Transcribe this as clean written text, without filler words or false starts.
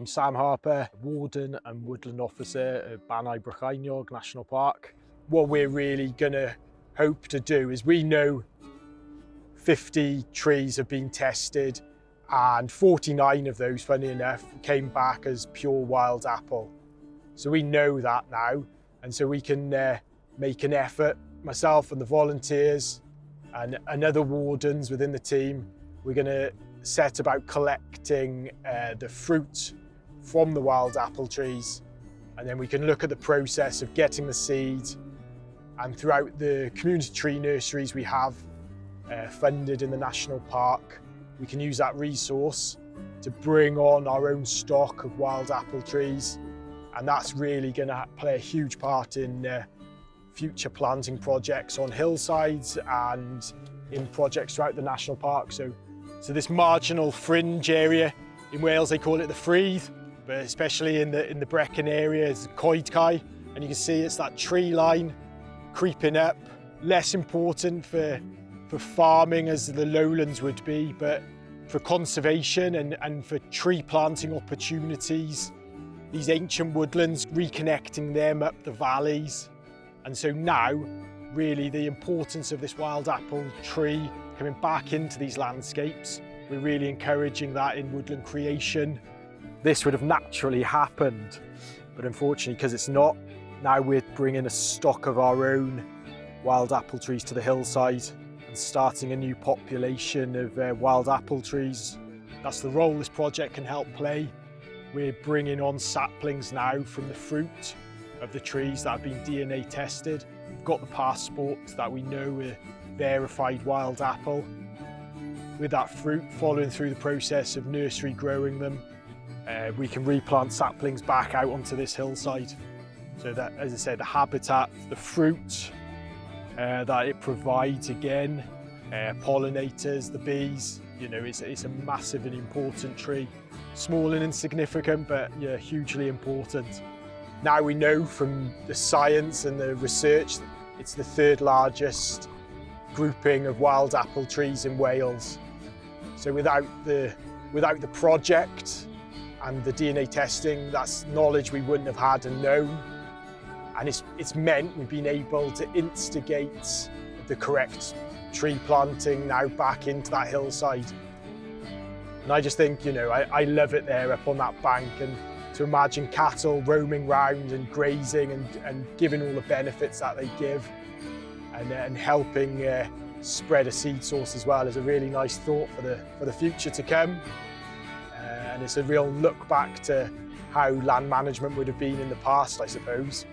I'm Sam Harper, Warden and Woodland Officer at Bannau Brycheiniog National Park. What we're really going to hope to do is, we know 50 trees have been tested and 49 of those, funny enough, came back as pure wild apple. So we know that now, and so we can make an effort, myself and the volunteers and other wardens within the team. We're going to set about collecting the fruit from the wild apple trees, and then we can look at the process of getting the seed, and throughout the community tree nurseries we have funded in the national park, we can use that resource to bring on our own stock of wild apple trees, and that's really going to play a huge part in future planting projects on hillsides and in projects throughout the national park. So this marginal fringe area in Wales, they call it the Ffrwyth, but especially in the Brecon area is Coedcae, and you can see it's that tree line creeping up, less important for farming as the lowlands would be, but for conservation and for tree planting opportunities, these ancient woodlands, reconnecting them up the valleys. And so now, really the importance of this wild apple tree coming back into these landscapes, we're really encouraging that in woodland creation. This would have naturally happened, but unfortunately, because it's not, now we're bringing a stock of our own wild apple trees to the hillside and starting a new population of wild apple trees. That's the role this project can help play. We're bringing on saplings now from the fruit of the trees that have been DNA tested. We've got the passports that we know are verified wild apple. With that fruit, following through the process of nursery growing them, we can replant saplings back out onto this hillside. So that, as I said, the habitat, the fruit that it provides, again, pollinators, the bees, you know, it's a massive and important tree. Small and insignificant, but yeah, hugely important. Now we know from the science and the research, it's the third largest grouping of wild apple trees in Wales. So without the project and the DNA testing, that's knowledge we wouldn't have had and known. And it's meant we've been able to instigate the correct tree planting now back into that hillside. And I just think, you know, I love it there up on that bank, and to imagine cattle roaming round and grazing and giving all the benefits that they give, and helping spread a seed source as well is a really nice thought for the future to come. And it's a real look back to how land management would have been in the past, I suppose.